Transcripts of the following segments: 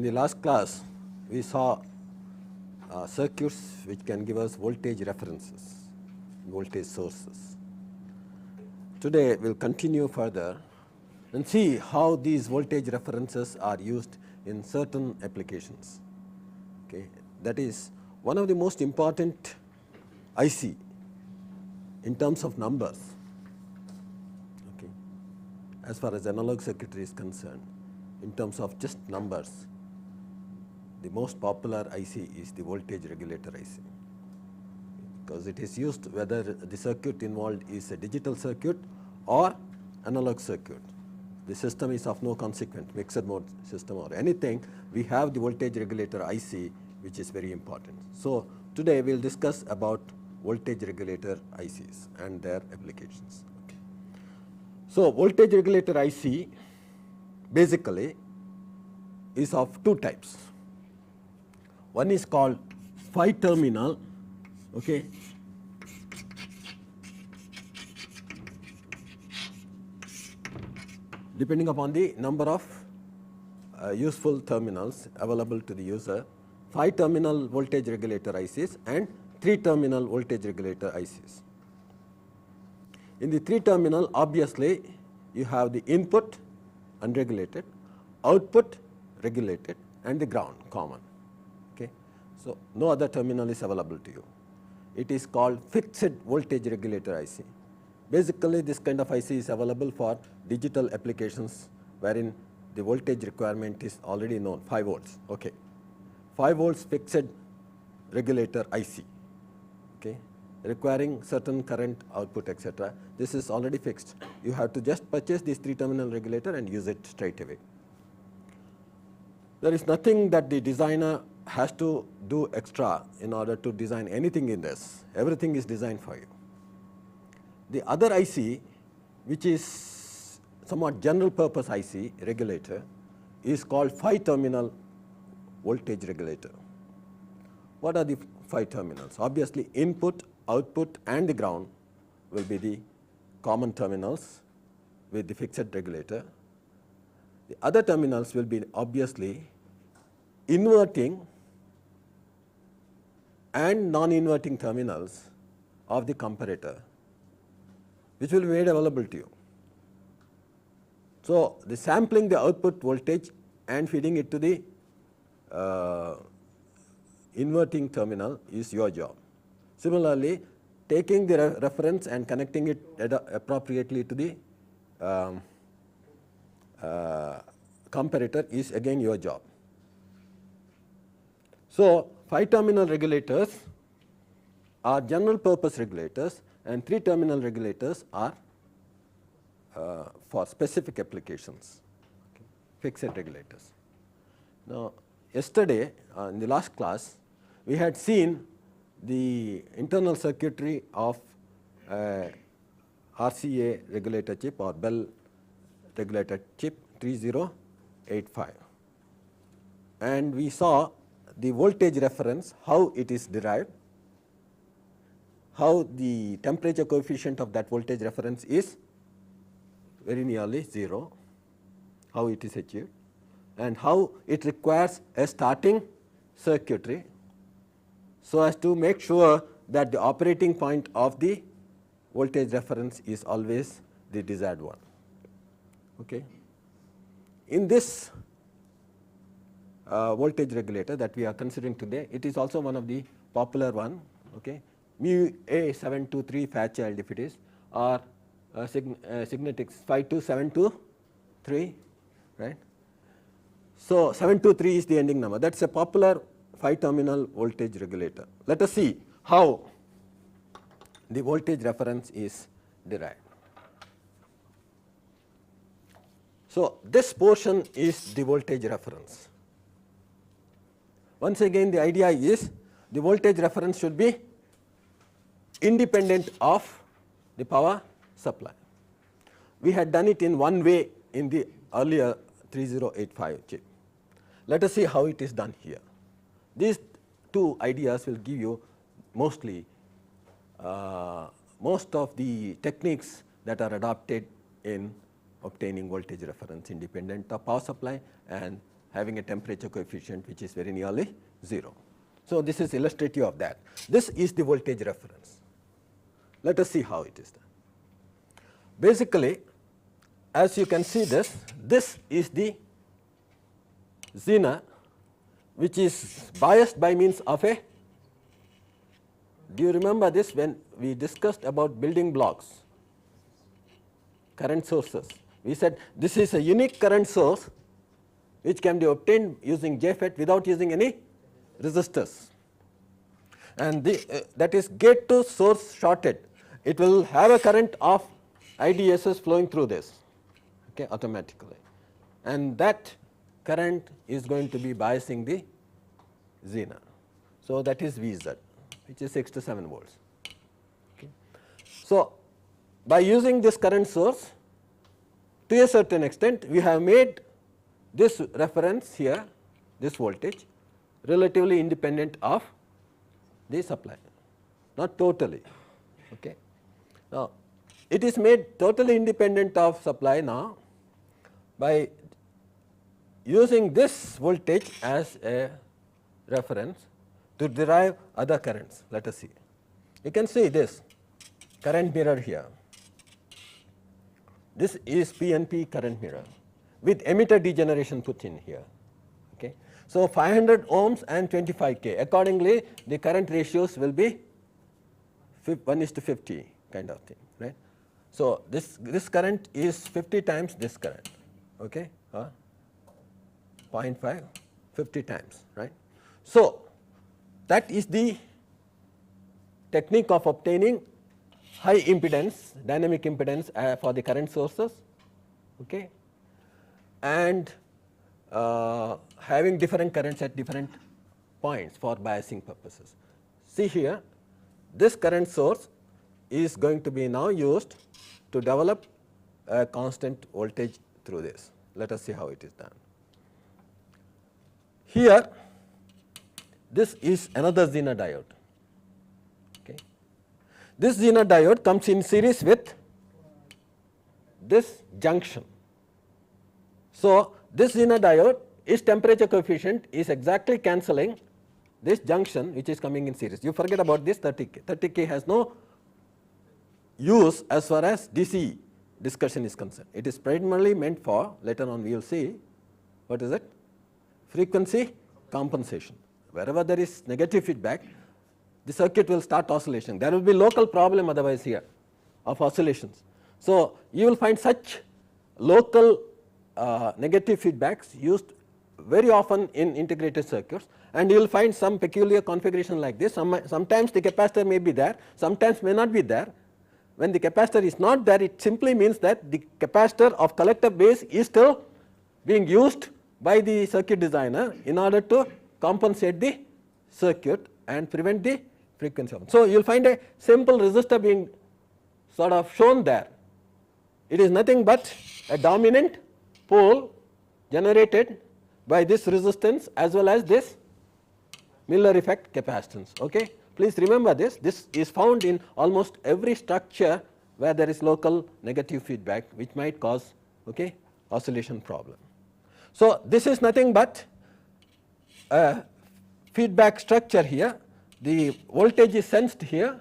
In the last class, we saw circuits which can give us voltage references, voltage sources. Today, we will continue further and see how these voltage references are used in certain applications. Okay. That is one of the most important IC in terms of numbers, okay, as far as analog circuitry is concerned. In terms of just numbers, the most popular IC is the voltage regulator IC, because it is used whether the circuit involved is a digital circuit or analog circuit. The system is of no consequence, mixed mode system or anything, we have the voltage regulator IC, which is very important. So today we will discuss about voltage regulator ICs and their applications. Okay. So voltage regulator IC basically is of two types. One is called 5-terminal, okay, depending upon the number of useful terminals available to the user, 5-terminal voltage regulator ICs and 3-terminal voltage regulator ICs. In the 3-terminal, obviously you have the input unregulated, output regulated, and the ground common. Okay. So no other terminal is available to you. It is called fixed voltage regulator IC. Basically, this kind of IC is available for digital applications wherein the voltage requirement is already known, 5 volts. Okay. 5 volts fixed regulator IC, okay, requiring certain current output, etc. This is already fixed. You have to just purchase this 3-terminal regulator and use it straight away. There is nothing that the designer has to do extra in order to design anything in this. Everything is designed for you. The other IC, which is somewhat general purpose IC regulator, is called 5-terminal voltage regulator. What are the 5 terminals? Obviously, input, output, and the ground will be the common terminals with the fixed regulator. The other terminals will be obviously inverting and non-inverting terminals of the comparator, which will be made available to you. So the sampling the output voltage and feeding it to the inverting terminal is your job. Similarly, taking the reference and connecting it appropriately to the comparator is again your job. So 5-terminal regulators are general purpose regulators and 3-terminal regulators are for specific applications, okay, fixed regulators. Now yesterday in the last class we had seen the internal circuitry of RCA regulator chip or Bell regulator chip 3085, and we saw the voltage reference, how it is derived, how the temperature coefficient of that voltage reference is very nearly 0, how it is achieved, and how it requires a starting circuitry so as to make sure that the operating point of the voltage reference is always the desired one. Okay. In this voltage regulator that we are considering today, it is also one of the popular one, okay, mu A723 Fairchild if it is, or Signetics 52723, right. So 723 is the ending number. That is a popular 5-terminal voltage regulator. Let us see how the voltage reference is derived. So this portion is the voltage reference. Once again, the idea is the voltage reference should be independent of the power supply. We had done it in one way in the earlier 3085 chip. Let us see how it is done here. These two ideas will give you mostly most of the techniques that are adopted in obtaining voltage reference independent of power supply and having a temperature coefficient which is very nearly 0. So, this is illustrative of that. This is the voltage reference. Let us see how it is done. Basically, as you can see this is the Zener which is biased by means of a, do you remember this when we discussed about building blocks, current sources? We said this is a unique current source which can be obtained using JFET without using any resistors, and that is gate to source shorted. It will have a current of IDSS flowing through this, okay, automatically, and that current is going to be biasing the Zener. So, that is VZ, which is 6 to 7 volts. Okay. So, by using this current source, to a certain extent we have made this reference here, this voltage, relatively independent of the supply, not totally. Okay. Now, it is made totally independent of supply now by using this voltage as a reference to derive other currents. Let us see. You can see this current mirror here. This is PNP current mirror with emitter degeneration put in here. Okay. So, 500 ohms and 25K, accordingly the current ratios will be 1:50 kind of thing, right. So, this current is 50 times this current, okay, 0.5, 50 times, right. So, that is the technique of obtaining high impedance, dynamic impedance for the current sources, okay, and having different currents at different points for biasing purposes. See here, this current source is going to be now used to develop a constant voltage through this. Let us see how it is done. Here, this is another Zener diode. Okay. This Zener diode comes in series with this junction. So, this Zener diode, its temperature coefficient is exactly cancelling this junction which is coming in series. You forget about this 30K. 30K has no use as far as DC discussion is concerned. It is primarily meant for, later on we will see, what is it? Frequency compensation. Wherever there is negative feedback, the circuit will start oscillation. There will be local problem otherwise here of oscillations. So, you will find such local negative feedbacks used very often in integrated circuits, and you will find some peculiar configuration like this. Sometimes the capacitor may be there, sometimes may not be there. When the capacitor is not there, it simply means that the capacitor of collector base is still being used by the circuit designer in order to compensate the circuit and prevent the frequency. So, you will find a simple resistor being sort of shown there. It is nothing but a dominant pole generated by this resistance as well as this Miller effect capacitance. Okay. Please remember this. This is found in almost every structure where there is local negative feedback which might cause, okay, oscillation problem. So, this is nothing but a feedback structure here. The voltage is sensed here,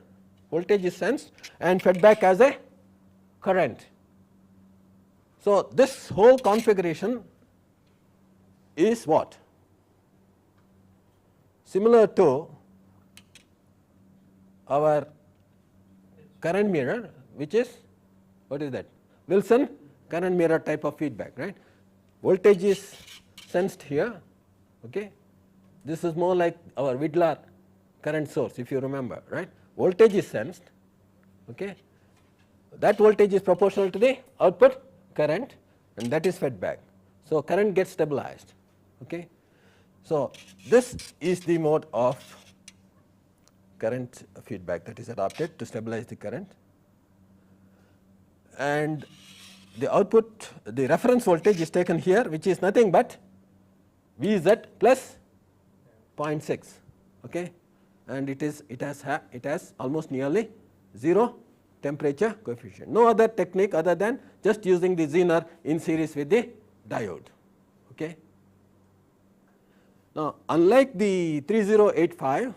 voltage is sensed and fed back as a current. So, this whole configuration is what? Similar to our current mirror, which is, what is that? Wilson current mirror type of feedback, right? Voltage is sensed here, okay. This is more like our Widlar current source, if you remember, right. Voltage is sensed, okay. That voltage is proportional to the output current and that is fed back. So, current gets stabilized, okay. So, this is the mode of current feedback that is adopted to stabilize the current, and the output, the reference voltage is taken here, which is nothing but Vz plus 0.6, okay, and it has almost nearly 0 temperature coefficient. No other technique other than just using the Zener in series with the diode, okay. Now, unlike the 3085,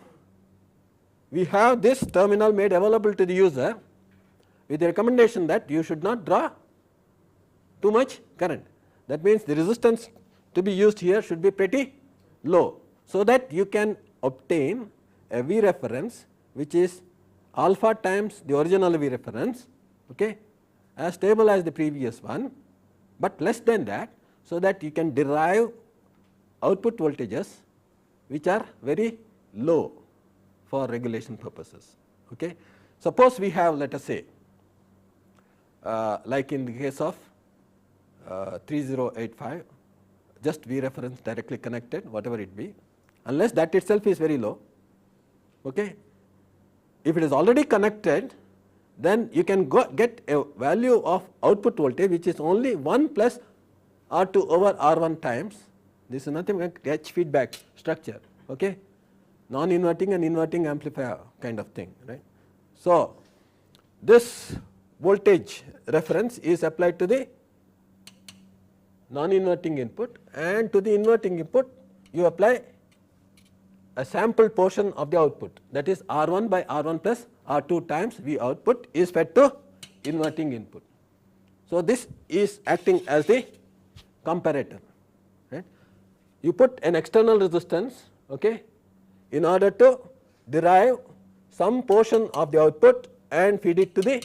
we have this terminal made available to the user with the recommendation that you should not draw too much current. That means the resistance to be used here should be pretty low, so that you can obtain a V reference which is alpha times the original V reference, okay, as stable as the previous one, but less than that, so that you can derive output voltages which are very low for regulation purposes. Okay. Suppose we have, let us say, like in the case of 3085, just V reference directly connected, whatever it be, unless that itself is very low. Okay. If it is already connected, then you can get a value of output voltage which is only 1 plus R2 over R1 times. This is nothing like H feedback structure, okay, non-inverting and inverting amplifier kind of thing, right. So, this voltage reference is applied to the non-inverting input, and to the inverting input you apply a sample portion of the output, that is R1 by R1 plus R2 times V output is fed to inverting input. So, this is acting as the comparator, right. You put an external resistance, okay, in order to derive some portion of the output and feed it to the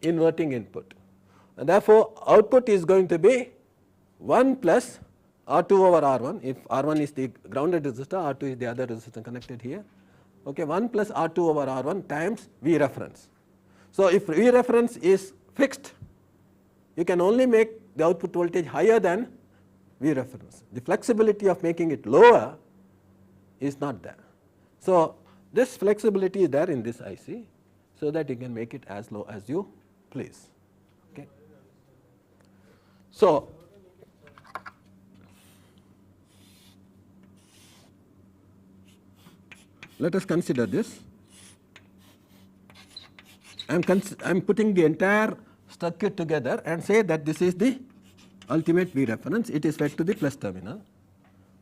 inverting input, and therefore, output is going to be 1 plus R2 over R1, if R1 is the grounded resistor, R2 is the other resistor connected here, okay, 1 plus R2 over R1 times V reference. So, if V reference is fixed, you can only make the output voltage higher than V reference. The flexibility of making it lower is not there. So, this flexibility is there in this IC, so that you can make it as low as you please. Okay. So, let us consider this. I am putting the entire circuit together and say that this is the ultimate V reference, it is fed to the plus terminal,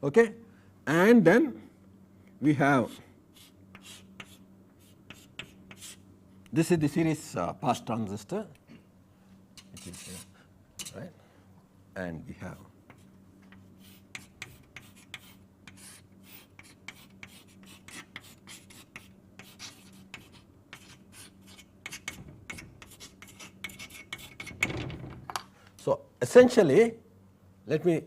okay. And then we have, this is the series pass transistor, which is here, right, and we have essentially, let me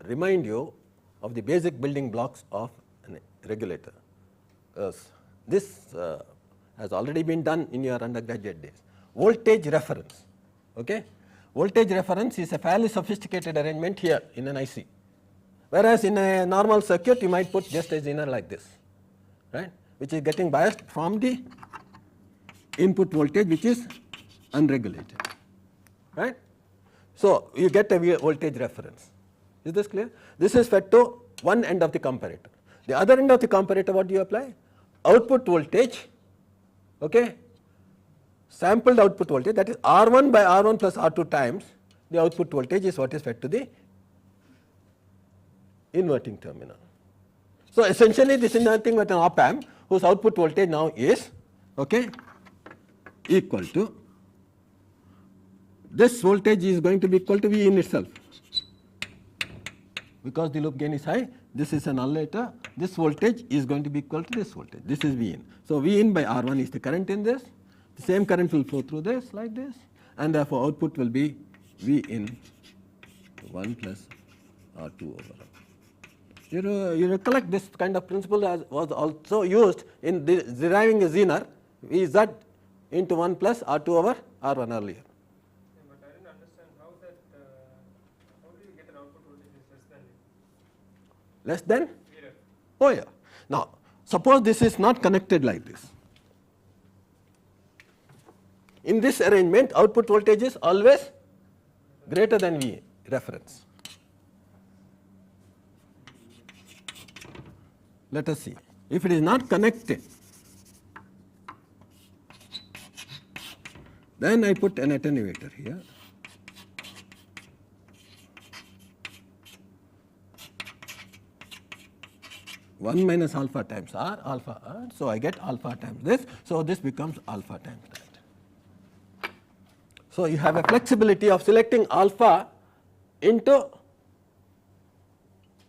remind you of the basic building blocks of a regulator. This has already been done in your undergraduate days. Voltage reference. Okay? Voltage reference is a fairly sophisticated arrangement here in an IC, whereas in a normal circuit you might put just a zener like this, right, which is getting biased from the input voltage which is unregulated, right. So, you get a voltage reference. Is this clear? This is fed to one end of the comparator. The other end of the comparator, what do you apply? Output voltage, okay, sampled output voltage, that is R1 by R1 plus R2 times the output voltage is what is fed to the inverting terminal. So, essentially this is nothing but an op amp whose output voltage now is, okay, equal to, this voltage is going to be equal to V in itself, because the loop gain is high. This is an oscillator, this voltage is going to be equal to this voltage, this is V in. So, V in by R1 is the current in this, the same current will flow through this like this, and therefore, output will be V in 1 plus R2 over R. You recollect this kind of principle as was also used in deriving a zener V Z into 1 plus R2 over R1 earlier. Less than? Oh yeah. Now, suppose this is not connected like this. In this arrangement, output voltage is always greater than V reference. Let us see. If it is not connected, then I put an attenuator here. 1 minus alpha times R, alpha R. So, I get alpha times this. So, this becomes alpha times that. So, you have a flexibility of selecting alpha into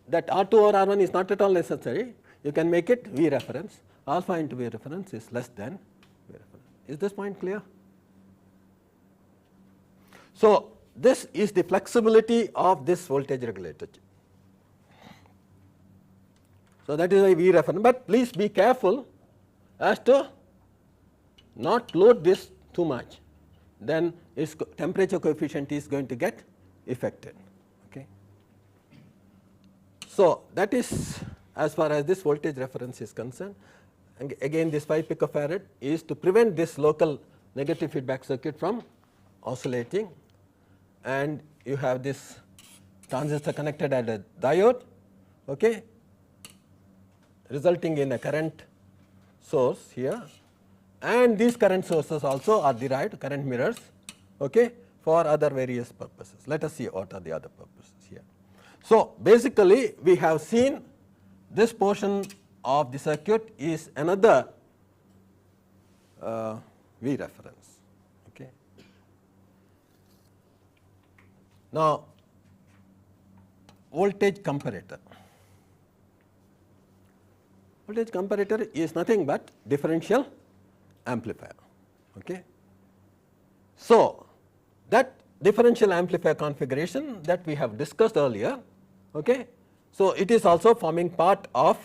that R2 or R1 is not at all necessary. You can make it V reference. Alpha into V reference is less than V reference. Is this point clear? So, this is the flexibility of this voltage regulator. So, that is why V reference, but please be careful as to not load this too much, then its temperature coefficient is going to get affected. Okay. So, that is as far as this voltage reference is concerned. And again, this 5 picofarad is to prevent this local negative feedback circuit from oscillating, and you have this transistor connected at a diode, okay, resulting in a current source here, and these current sources also are derived current mirrors, okay, for other various purposes. Let us see what are the other purposes here. So, basically we have seen this portion of the circuit is another V reference. Okay. Now, voltage comparator. Voltage comparator is nothing but differential amplifier. Okay. So, that differential amplifier configuration that we have discussed earlier, okay. So, it is also forming part of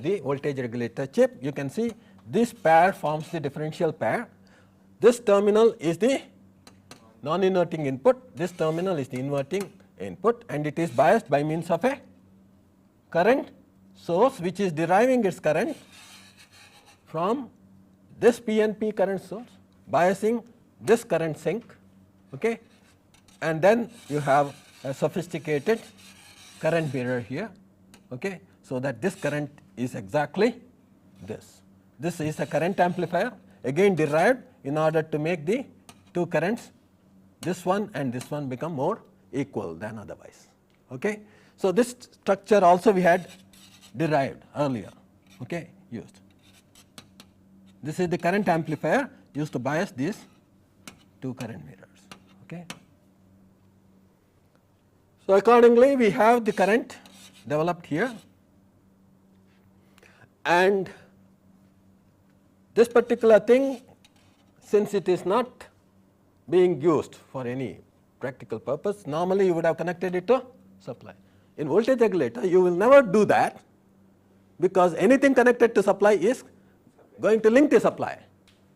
the voltage regulator chip. You can see this pair forms the differential pair. This terminal is the non-inverting input, this terminal is the inverting input, and it is biased by means of a current source which is deriving its current from this PNP current source, biasing this current sink, okay, and then you have a sophisticated current mirror here, okay, so that this current is exactly this. This is a current amplifier, again derived in order to make the two currents, this one and this one, become more equal than otherwise. Okay. So, this structure also we had derived earlier, okay, used. This is the current amplifier used to bias these two current mirrors. Okay. So, accordingly we have the current developed here, and this particular thing, since it is not being used for any practical purpose, normally you would have connected it to supply. In voltage regulator you will never do that, because anything connected to supply is going to link the supply,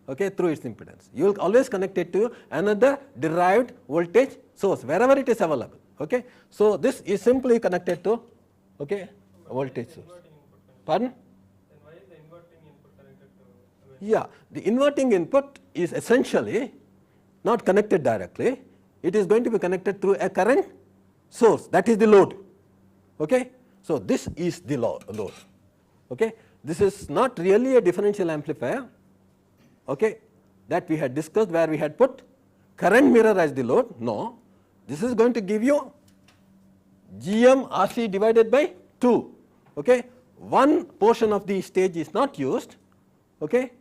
okay, through its impedance. You will always connect it to another derived voltage source wherever it is available. Okay. So, this is simply connected to, okay, a voltage source. Pardon? Then why is the inverting input connected to? Yeah, the inverting input is essentially not connected directly. It is going to be connected through a current source, that is the load. Okay. So, this is the load. Okay. This is not really a differential amplifier, okay, that we had discussed where we had put current mirror as the load. No, this is going to give you GM RC divided by 2. Okay. One portion of the stage is not used, okay,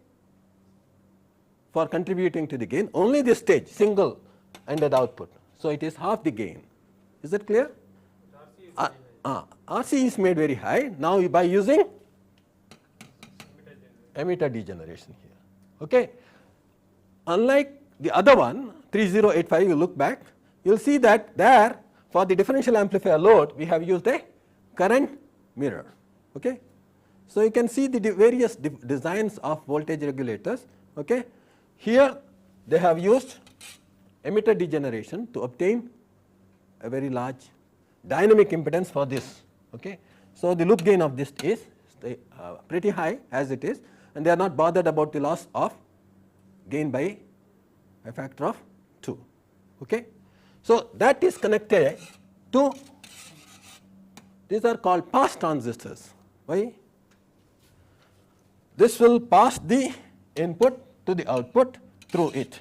for contributing to the gain, only this stage single ended output. So, it is half the gain. Is that clear? RC is made very high now by using emitter degeneration here. Okay. Unlike the other one 3085, you look back, you will see that there for the differential amplifier load we have used a current mirror. Okay. So, you can see the various designs of voltage regulators. Okay. Here they have used emitter degeneration to obtain a very large dynamic impedance for this. Okay. So, the loop gain of this is pretty high as it is, and they are not bothered about the loss of gain by a factor of 2. Okay. So, that is connected to, these are called pass transistors. Why? This will pass the input to the output through it,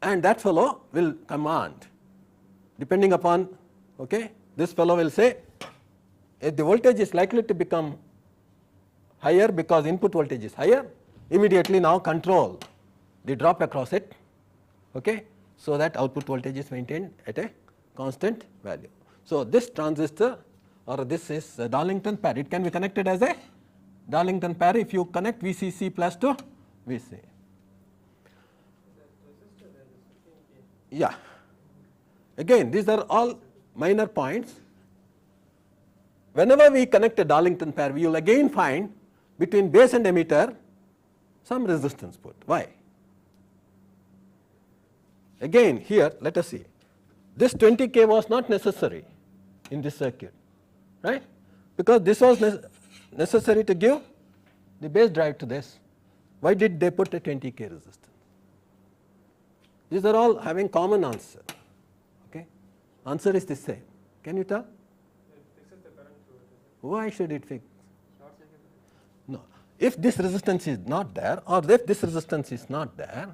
and that fellow will command depending upon, okay, this fellow will say if the voltage is likely to become higher because input voltage is higher, immediately now control the drop across it, okay, so that output voltage is maintained at a constant value. So, this transistor or this is a Darlington pair, it can be connected as a Darlington pair if you connect VCC plus to VC. Yeah. Again, these are all minor points. Whenever we connect a Darlington pair, we will again find between base and emitter some resistance put. Why? Again, here let us see. This 20K was not necessary in this circuit, right? Because this was necessary to give the base drive to this. Why did they put a 20K resistance? These are all having common answer. Okay, answer is the same. Can you tell? It fixes the current through it. Why should it fix? No. If this resistance is not there, or if this resistance is not there,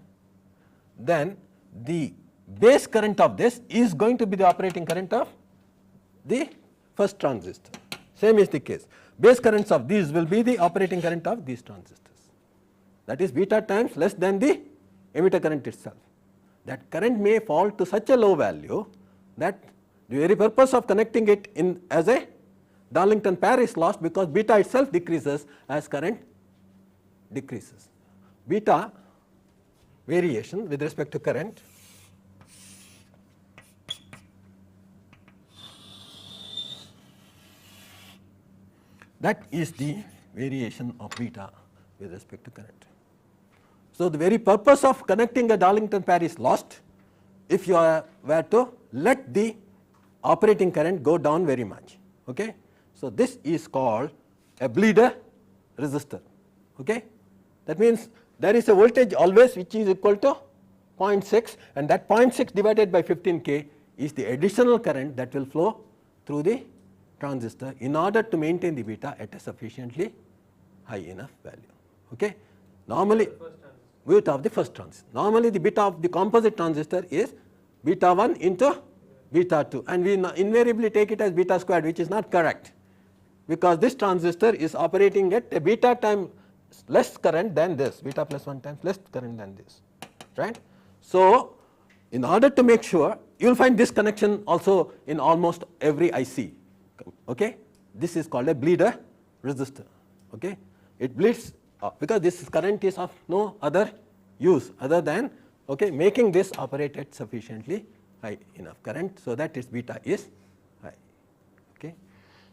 then the base current of this is going to be the operating current of the first transistor. Same is the case. Base currents of these will be the operating current of these transistors. That is beta times less than the emitter current itself. That current may fall to such a low value that the very purpose of connecting it in as a Darlington pair is lost, because beta itself decreases as current decreases. Beta variation with respect to current that is the variation of beta with respect to current. So, the very purpose of connecting a Darlington pair is lost if you were to let the operating current go down very much. Okay? So, this is called a bleeder resistor. Okay? That means there is a voltage always which is equal to 0.6, and that 0.6 divided by 15K is the additional current that will flow through the transistor in order to maintain the beta at a sufficiently high enough value. Okay? Normally, beta of the first transistor. Normally, the beta of the composite transistor is beta 1 into beta 2, and we invariably take it as beta squared, which is not correct, because this transistor is operating at a beta time less current than this, beta plus 1 times less current than this, right. So, in order to make sure, you will find this connection also in almost every IC. Okay? This is called a bleeder resistor. Okay? It bleeds because this current is of no other use other than, okay, making this operate at sufficiently high enough current, so that its beta is high. Okay?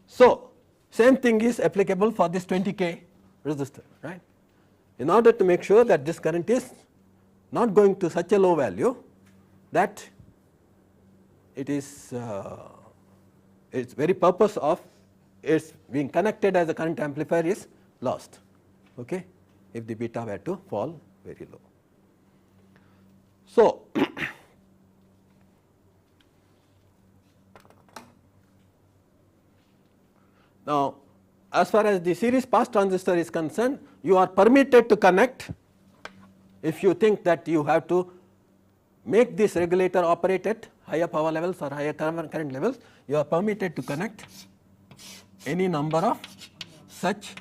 So, same thing is applicable for this 20K resistor, right. In order to make sure that this current is not going to such a low value that it is its very purpose of its being connected as a current amplifier is lost, okay, if the beta were to fall very low. So, now, as far as the series pass transistor is concerned, you are permitted to connect if you think that you have to make this regulator operate at higher power levels or higher current levels, you are permitted to connect any number of such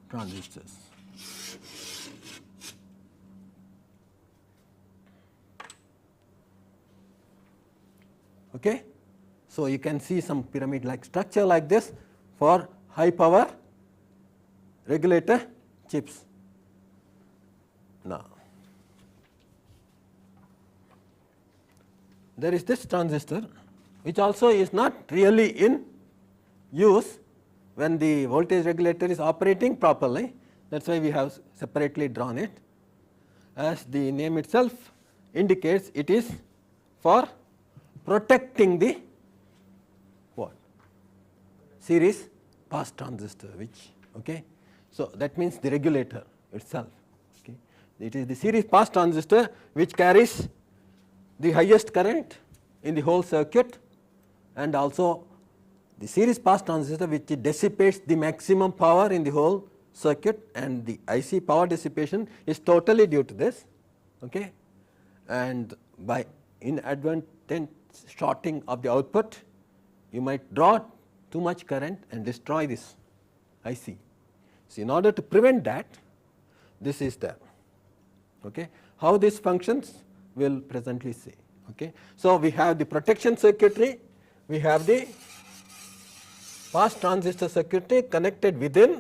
transistors. Okay? So, you can see some pyramid like structure like this for high power regulator chips. Now, there is this transistor which also is not really in use when the voltage regulator is operating properly. That is why we have separately drawn it. As the name itself indicates, it is for protecting the what? Series pass transistor, which, okay. So, that means the regulator itself. Okay. It is the series pass transistor which carries the highest current in the whole circuit, and also the series pass transistor which dissipates the maximum power in the whole circuit, and the IC power dissipation is totally due to this. Okay. And by inadvertent shorting of the output, you might draw too much current and destroy this IC. So, in order to prevent that, this is there. Okay. How this functions we will presently see. Okay. So, we have the protection circuitry, we have the pass transistor circuitry connected within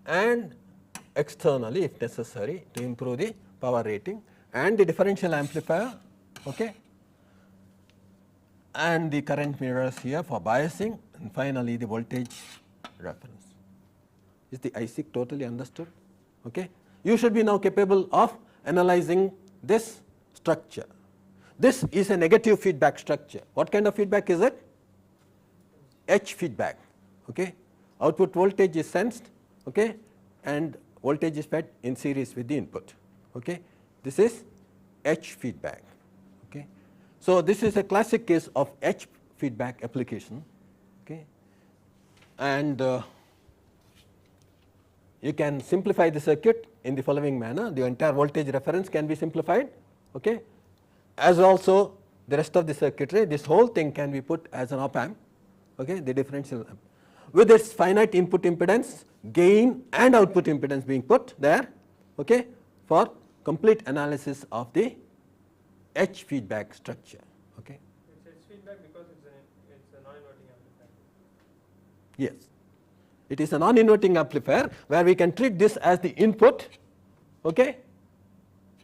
and externally if necessary to improve the power rating, and the differential amplifier, okay, and the current mirrors here for biasing, and finally the voltage reference. Is the IC totally understood? Okay. You should be now capable of analyzing this structure. This is a negative feedback structure. What kind of feedback is it? H feedback. Okay. Output voltage is sensed, okay, and voltage is fed in series with the input. Okay. This is H feedback. Okay. So, this is a classic case of H feedback application. Okay. And you can simplify the circuit in the following manner. The entire voltage reference can be simplified, okay, as also the rest of the circuitry. This whole thing can be put as an op amp, okay, the differential amp, with its finite input impedance, gain and output impedance being put there, okay, for complete analysis of the H feedback structure. Okay. It's H feedback because it's a non-inverting amplifier. Yes, it is a non-inverting amplifier where we can treat this as the input, okay,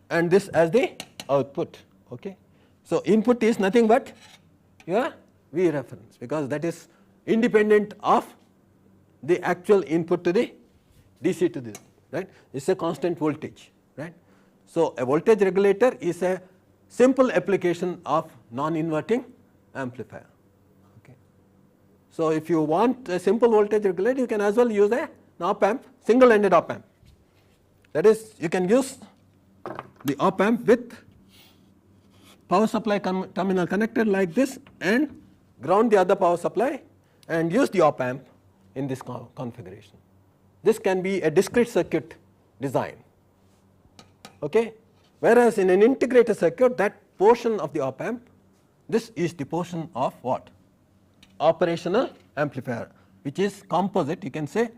and this as the output. Okay. So, input is nothing but your V reference, because that is independent of the actual input to the DC to this, right. It is a constant voltage, right. So, a voltage regulator is a simple application of non-inverting amplifier. Okay. So, if you want a simple voltage regulator, you can as well use an op amp, single ended op amp. That is, you can use the op amp with power supply terminal connected like this and ground the other power supply and use the op amp in this configuration. This can be a discrete circuit design. Okay. Whereas, in an integrated circuit, that portion of the op amp, this is the portion of what? Operational amplifier, which is composite. You can say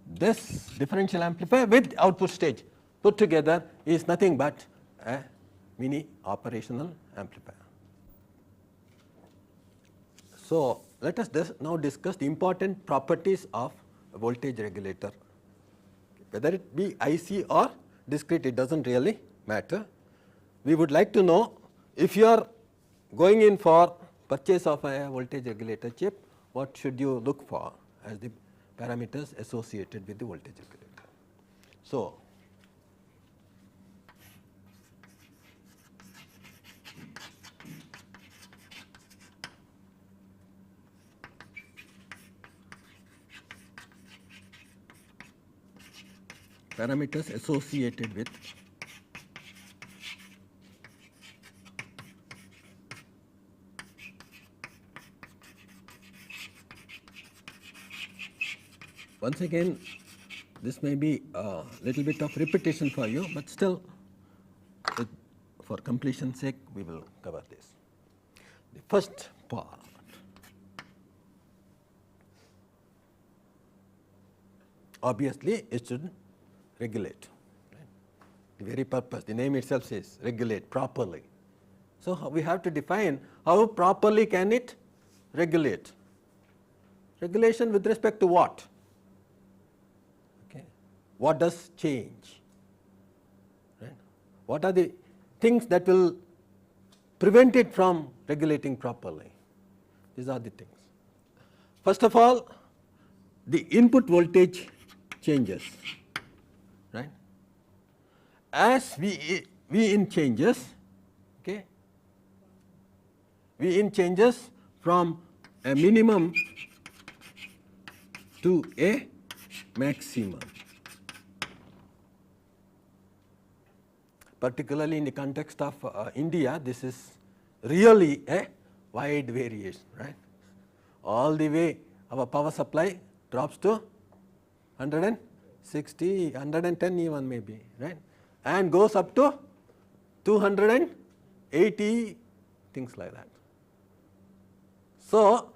this differential amplifier with output stage put together is nothing but a mini operational amplifier. So, let us now discuss the important properties of a voltage regulator. Whether it be IC or discrete, it does not really matter. We would like to know, if you are going in for purchase of a voltage regulator chip, what should you look for as the parameters associated with the voltage regulator. So, parameters associated with once again, this may be a little bit of repetition for you, but still for completion's sake we will cover this. The first part, obviously it should regulate, right? The very purpose, the name itself says regulate properly. So, we have to define how properly can it regulate. Regulation with respect to what? Okay. What does change? Right? What are the things that will prevent it from regulating properly? These are the things. First of all, the input voltage changes, right? As V in changes, okay, V in changes from a minimum to a maximum, particularly in the context of India. This is really a wide variation, right? All the way our power supply drops to 160, 110 even maybe, right, and goes up to 280, things like that. So,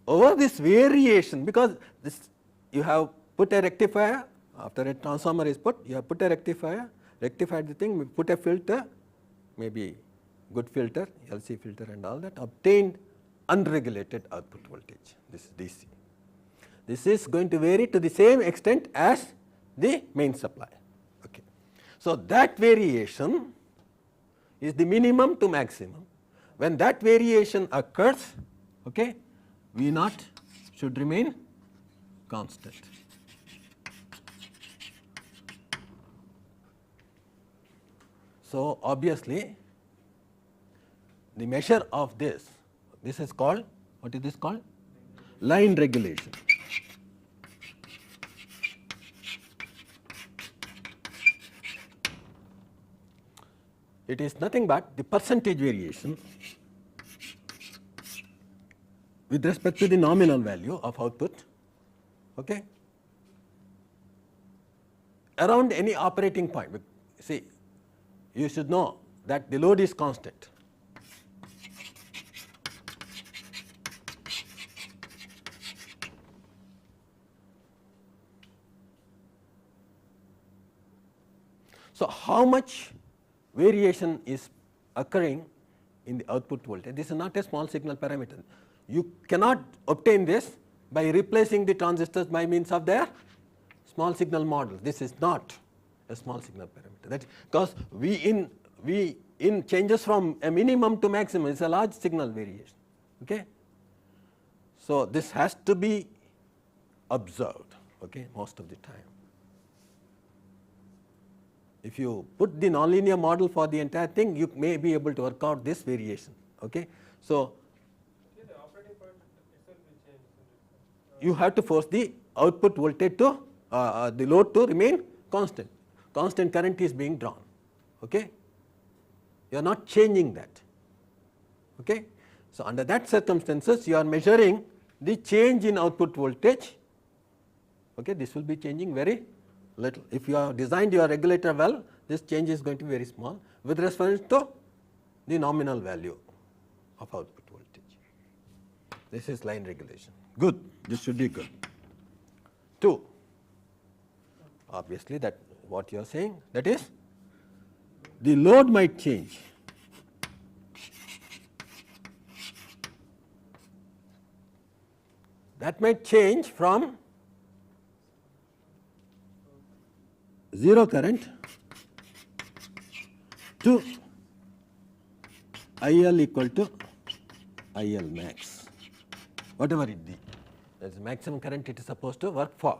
over this variation, because this you have put a rectifier, after a transformer is put, you have put a rectifier, rectified the thing, put a filter, maybe good filter, LC filter and all that, obtained unregulated output voltage. This is DC. This is going to vary to the same extent as the main supply. Okay. So, that variation is the minimum to maximum. When that variation occurs, okay, V naught should remain constant. So, obviously, the measure of this is called, what is this called? Line regulation. It is nothing but the percentage variation with respect to the nominal value of output, okay, around any operating point. See, you should know that the load is constant. So, how much variation is occurring in the output voltage? This is not a small signal parameter. You cannot obtain this by replacing the transistors by means of their small signal model. This is not a small signal parameter. That because V in changes from a minimum to maximum is a large signal variation. Okay. So, this has to be observed, okay, most of the time. If you put the nonlinear model for the entire thing, you may be able to work out this variation. Okay. So, the operating point itself will change. you have to force the output voltage to the load to remain constant. Constant current is being drawn. Okay. You are not changing that. Okay. So, under that circumstances, you are measuring the change in output voltage. Okay. This will be changing very little. If you have designed your regulator well, this change is going to be very small with reference to the nominal value of output voltage. This is line regulation. Good. This should be good. 2. Obviously, that what you are saying, that is the load might change. That might change from 0 current to IL equal to IL max, whatever it be. That is the maximum current it is supposed to work for.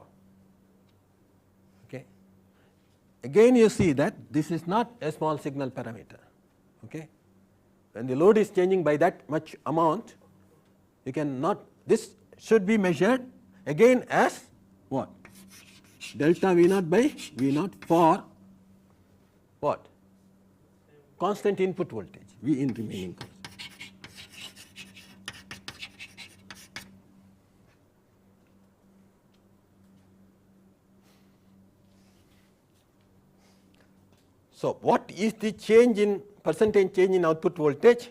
Okay. Again, you see that this is not a small signal parameter. Okay. When the load is changing by that much amount, you cannot. This should be measured again as what? Delta V naught by V naught for what? Constant input voltage, V in remaining constant. So, what is the change in percentage change in output voltage,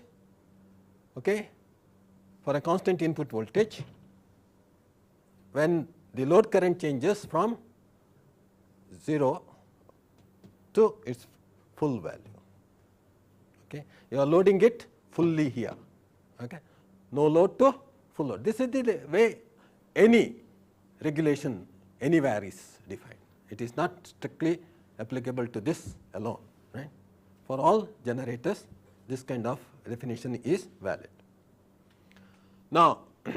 okay, for a constant input voltage when the load current changes from 0 to its full value. Okay. You are loading it fully here. Okay. No load to full load. This is the way any regulation anywhere is defined. It is not strictly applicable to this alone. Right. For all generators, this kind of definition is valid. Now, of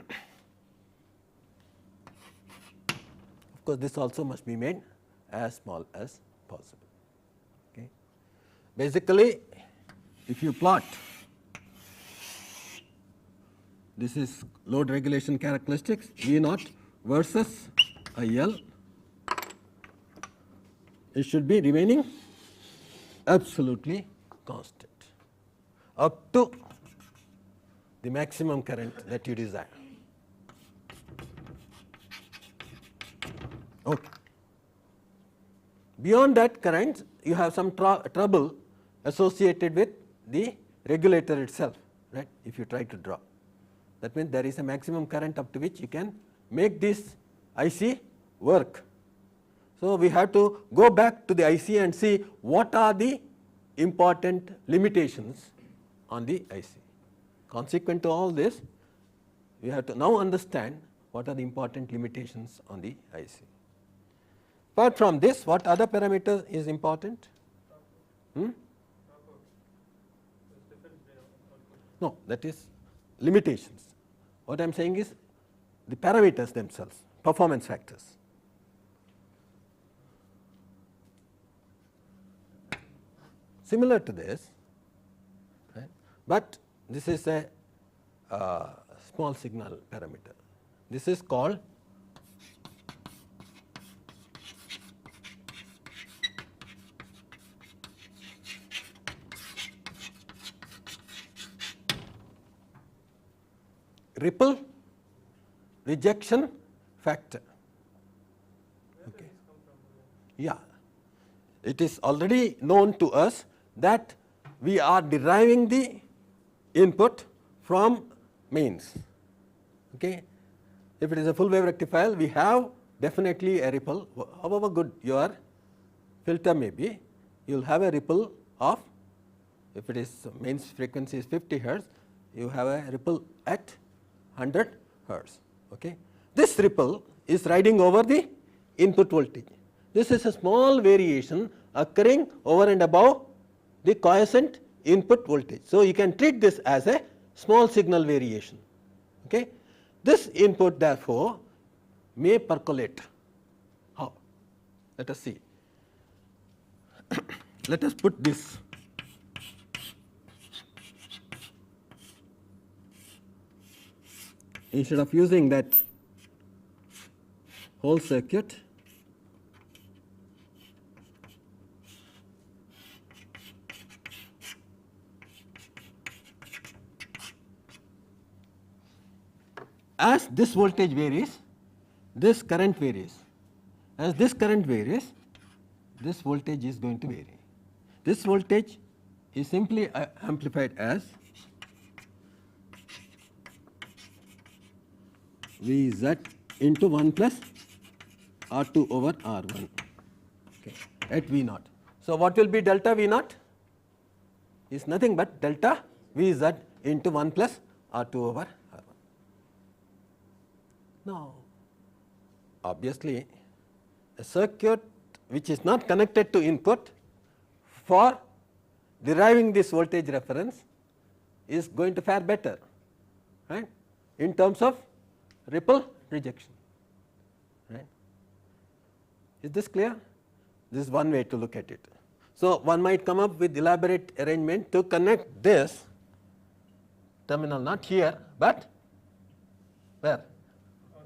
course, this also must be made as small as possible. Okay. Basically, if you plot, this is load regulation characteristics V naught versus IL, it should be remaining absolutely constant up to the maximum current that you desire. Okay. Beyond that current, you have some trouble associated with the regulator itself, right, if you try to draw. That means there is a maximum current up to which you can make this IC work. So, we have to go back to the IC and see what are the important limitations on the IC. Consequent to all this, we have to now understand what are the important limitations on the IC. Apart from this, what other parameter is important? No, that is limitations. What I am saying is the parameters themselves, performance factors. Similar to this, right? But this is a small signal parameter. This is called ripple rejection factor. Okay. Yeah, it is already known to us that we are deriving the input from mains. Okay. If it is a full wave rectifier, we have definitely a ripple. However good your filter may be, you will have a ripple of, if it is mains frequency is 50 hertz, you have a ripple at 100 hertz. Okay. This ripple is riding over the input voltage. This is a small variation occurring over and above the quiescent input voltage. So, you can treat this as a small signal variation. Okay. This input therefore may percolate. How? Let us see. Let us put this. Instead of using that whole circuit, as this voltage varies, this current varies. As this current varies, this voltage is going to vary. This voltage is simply amplified as Vz into 1 plus R2 over R1, okay, at V naught. So, what will be delta V naught? Is nothing but delta Vz into 1 plus R2 over R1. Now, obviously, a circuit which is not connected to input for deriving this voltage reference is going to fare better, right, in terms of ripple rejection, right. Is this clear? This is one way to look at it. So, one might come up with elaborate arrangement to connect this terminal not here, but where?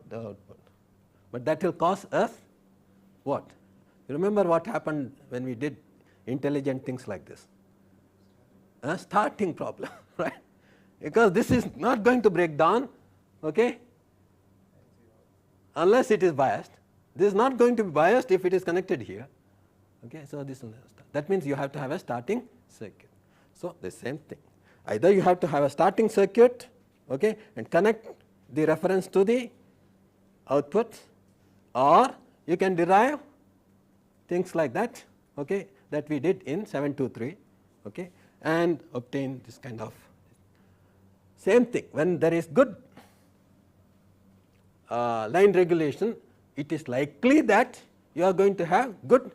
The output. But that will cause us what? You remember what happened when we did intelligent things like this? A starting problem, right? Because this is not going to break down, okay, unless it is biased. This is not going to be biased if it is connected here. Okay, so this will start. That means you have to have a starting circuit. So, the same thing. Either you have to have a starting circuit, okay, and connect the reference to the output, or you can derive things like that, okay, that we did in 723, okay, and obtain this kind of same thing. When there is good line regulation, it is likely that you are going to have good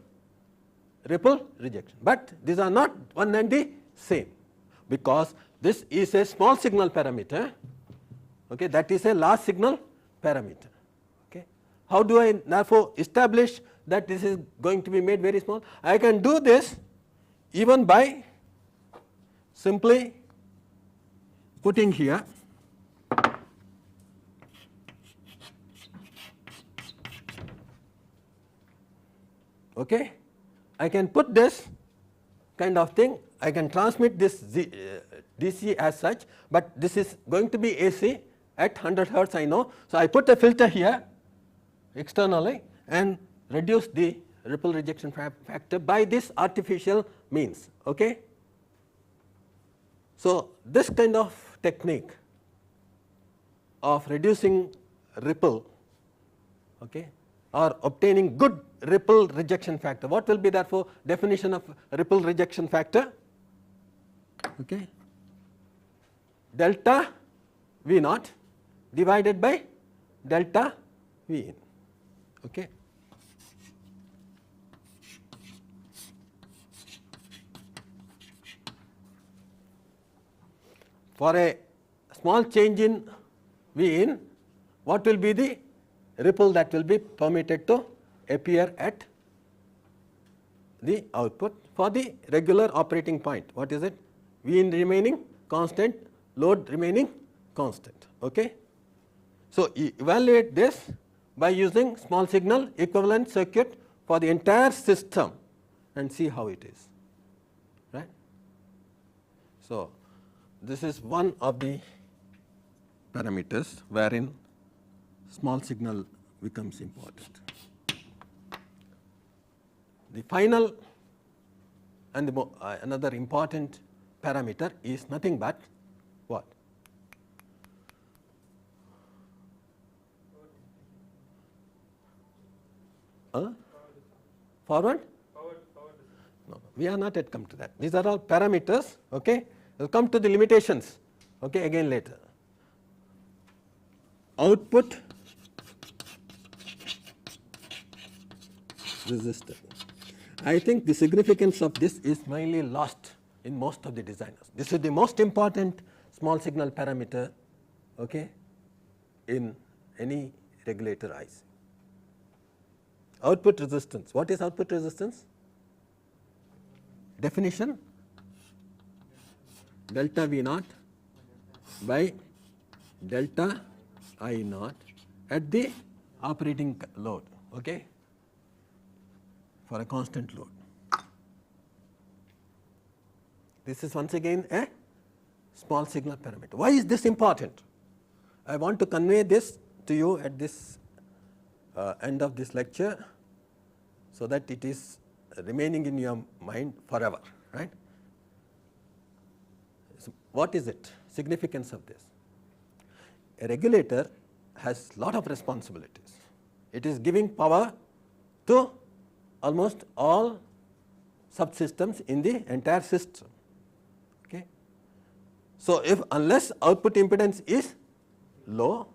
ripple rejection, but these are not one and the same, because this is a small signal parameter, okay, that is a large signal parameter. Okay. How do I therefore establish that this is going to be made very small? I can do this even by simply putting here okay. I can put this kind of thing, I can transmit this DC as such, but this is going to be AC at 100 hertz, I know. So, I put a filter here externally and reduce the ripple rejection factor by this artificial means. Okay. So, this kind of technique of reducing ripple, okay, or obtaining good ripple rejection factor. What will be therefore definition of ripple rejection factor? Okay. Delta V naught divided by delta V in. Okay. For a small change in V in, what will be the ripple that will be permitted to appear at the output for the regular operating point? What is it? V in remaining constant, load remaining constant. Okay. So, evaluate this by using small signal equivalent circuit for the entire system and see how it is, right. So, this is one of the parameters wherein small signal becomes important. The final and the another important parameter is nothing but what? Forward? No, we are not yet come to that. These are all parameters. Okay, we will come to the limitations. Okay, again later. Output resistor. I think the significance of this is mainly lost in most of the designers. This is the most important small signal parameter, okay, in any regulator IC. Output resistance. What is output resistance? Definition: delta V naught by delta I naught at the operating load, okay, for a constant load. This is once again a small signal parameter. Why is this important? I want to convey this to you at this end of this lecture, so that it is remaining in your mind forever, right. So what is it? Significance of this? A regulator has lot of responsibilities. It is giving power to almost all subsystems in the entire system. Okay. So, if unless output impedance is low,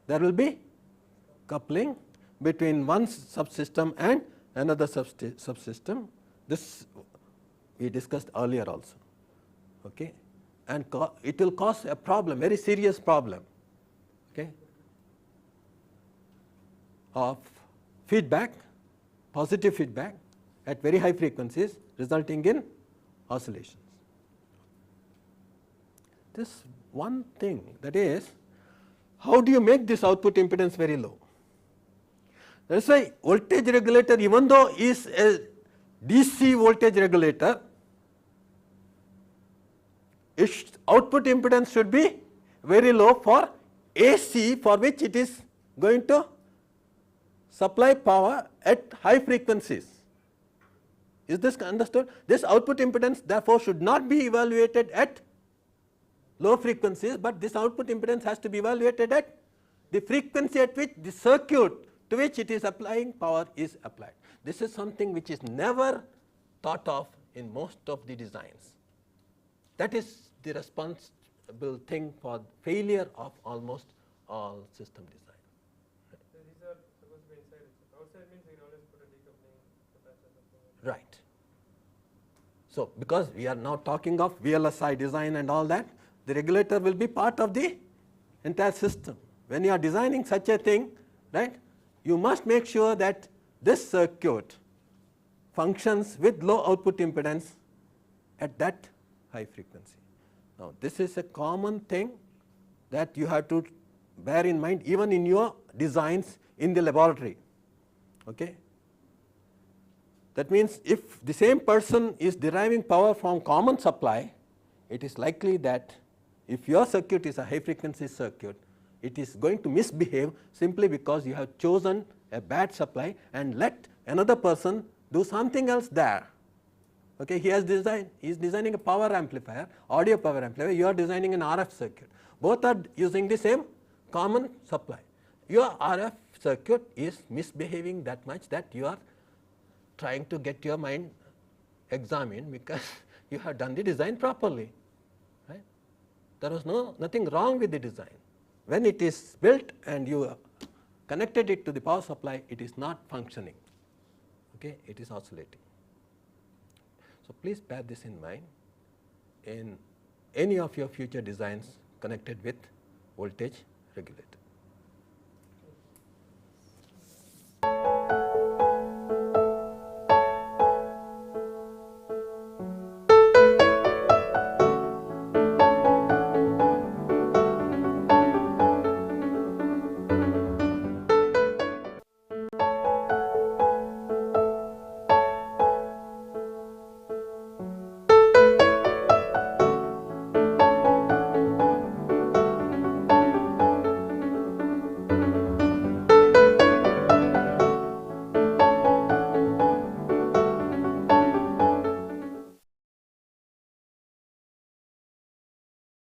there will be coupling between one subsystem and another subsystem. This we discussed earlier also, okay, and it will cause a problem, very serious problem, okay, of feedback, positive feedback at very high frequencies, resulting in oscillations. This one thing, that is, how do you make this output impedance very low? That is why voltage regulator, even though is a DC voltage regulator, its output impedance should be very low for AC, for which it is going to supply power at high frequencies. Is this understood? This output impedance therefore should not be evaluated at low frequencies, but this output impedance has to be evaluated at the frequency at which the circuit to which it is applying power is applied. This is something which is never thought of in most of the designs. That is the responsible thing for failure of almost all system design. So these are supposed to be inside itself. Outside means we can always put a decoupling capacitor something. Right. So, because we are now talking of VLSI design and all that, the regulator will be part of the entire system. When you are designing such a thing, right, you must make sure that this circuit functions with low output impedance at that high frequency. Now, this is a common thing that you have to bear in mind even in your designs in the laboratory. Okay. That means, if the same person is deriving power from common supply, it is likely that if your circuit is a high frequency circuit, it is going to misbehave simply because you have chosen a bad supply and let another person do something else there. Okay, he is designing a power amplifier, audio power amplifier, you are designing an RF circuit. Both are using the same common supply. Your RF circuit is misbehaving that much that you are trying to get your mind examined because you have done the design properly, right. There was nothing wrong with the design. When it is built and you connected it to the power supply, it is not functioning, okay, it is oscillating. So, please bear this in mind in any of your future designs connected with voltage regulator.